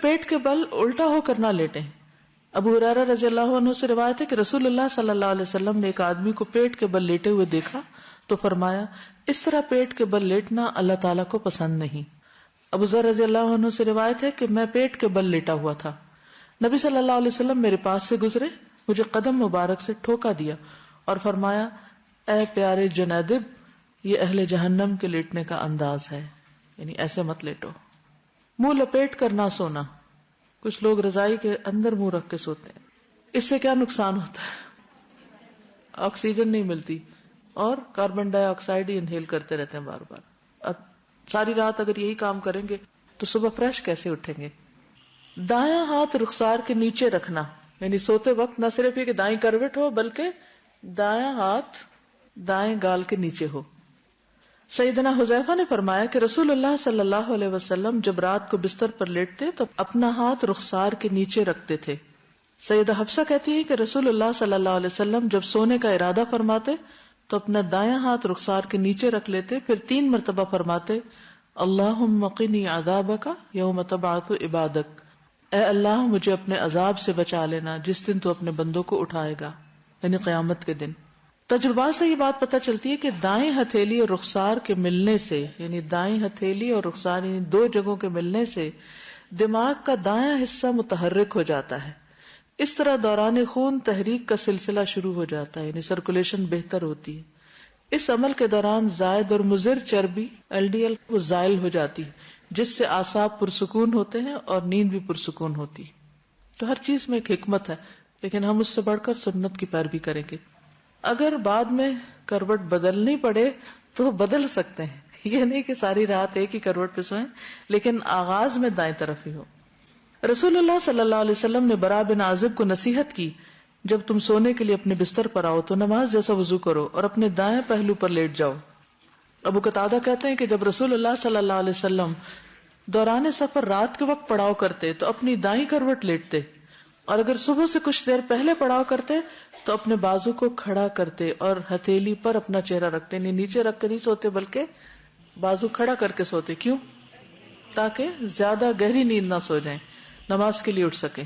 پیٹ کے بل الٹا ہو کر نہ لیٹیں. ابو ہریرہ رضی اللہ عنہ سے روایت ہے کہ رسول اللہ صلی اللہ علیہ وسلم نے ایک آدمی کو پیٹ کے بل لیٹے ہوئے دیکھا تو فرمایا اس طرح پیٹ کے بل لیٹنا اللہ تعالیٰ کو پسند نہیں. ابو ذر رضی اللہ عنہ سے روایت ہے کہ میں پیٹ کے بل لیٹا ہوا تھا، نبی صلی اللہ علیہ وسلم میرے پاس سے گزرے، مجھے قدم مبارک سے ٹھوکا دیا اور فرمایا اے پیارے جنیدب، یہ اہل جہنم کے لیٹنے کا انداز ہے، یعنی ایسے مت لیٹو. منہ لپیٹ کر نہ سونا. کچھ لوگ رضائی کے اندر منہ رکھ کے سوتے ہیں، اس سے کیا نقصان ہوتا ہے؟ آکسیجن نہیں ملتی اور کاربن ڈائی آکسائڈ ہی انہیل کرتے رہتے ہیں بار بار. اب ساری رات اگر یہی کام کریں گے تو صبح فریش کیسے اٹھیں گے؟ دایاں ہاتھ رخسار کے نیچے رکھنا، یعنی سوتے وقت نہ صرف یہ کہ دائیں کروٹ ہو بلکہ دایاں ہاتھ دائیں گال کے نیچے ہو. سیدنا حذیفہ نے فرمایا کہ رسول اللہ صلی اللہ علیہ وسلم جب رات کو بستر پر لیٹتے تو اپنا ہاتھ رخسار کے نیچے رکھتے تھے. سیدہ حفصہ کہتی ہے کہ رسول اللہ صلی اللہ علیہ وسلم جب سونے کا ارادہ فرماتے تو اپنا دایاں ہاتھ رخسار کے نیچے رکھ لیتے، پھر 3 مرتبہ فرماتے اللہم قنی عذابک یوم تبعث عبادک، اے اللہ مجھے اپنے عذاب سے بچا لینا جس دن تو اپنے بندوں کو اٹھائے گا، یعنی قیامت کے دن. تجربات سے یہ بات پتہ چلتی ہے کہ دائیں ہتھیلی اور رخسار کے ملنے سے، یعنی دائیں ہتھیلی اور رخسار یعنی 2 جگہوں کے ملنے سے دماغ کا دایاں حصہ متحرک ہو جاتا ہے. اس طرح دوران خون تحریک کا سلسلہ شروع ہو جاتا ہے، یعنی سرکولیشن بہتر ہوتی ہے. اس عمل کے دوران زائد اور مضر چربی LDL وہ زائل ہو جاتی ہے، جس سے اعصاب پرسکون ہوتے ہیں اور نیند بھی پرسکون ہوتی. تو ہر چیز میں ایک حکمت ہے، لیکن ہم اس سے بڑھ کر سنت کی پیروی کریں گے. اگر بعد میں کروٹ بدلنی پڑے تو بدل سکتے ہیں، یہ نہیں کہ ساری رات ایک ہی کروٹ پہ سوئیں، لیکن آغاز میں دائیں طرف ہی ہو. رسول اللہ صلی اللہ علیہ وسلم نے برا بن عازب کو نصیحت کی جب تم سونے کے لیے اپنے بستر پر آؤ تو نماز جیسا وضو کرو اور اپنے دائیں پہلو پر لیٹ جاؤ. ابو قتادہ کہتے ہیں کہ جب رسول اللہ صلی اللہ علیہ وسلم دوران سفر رات کے وقت پڑاؤ کرتے تو اپنی دائیں کروٹ لیٹتے، اور اگر صبح سے کچھ دیر پہلے پڑاؤ کرتے تو اپنے بازو کو کھڑا کرتے اور ہتھیلی پر اپنا چہرہ رکھتے، نہیں نیچے رکھ کے نہیں سوتے بلکہ بازو کھڑا کر کے سوتے. کیوں؟ تاکہ زیادہ گہری نیند نہ سو جائیں، نماز کے لیے اٹھ سکیں.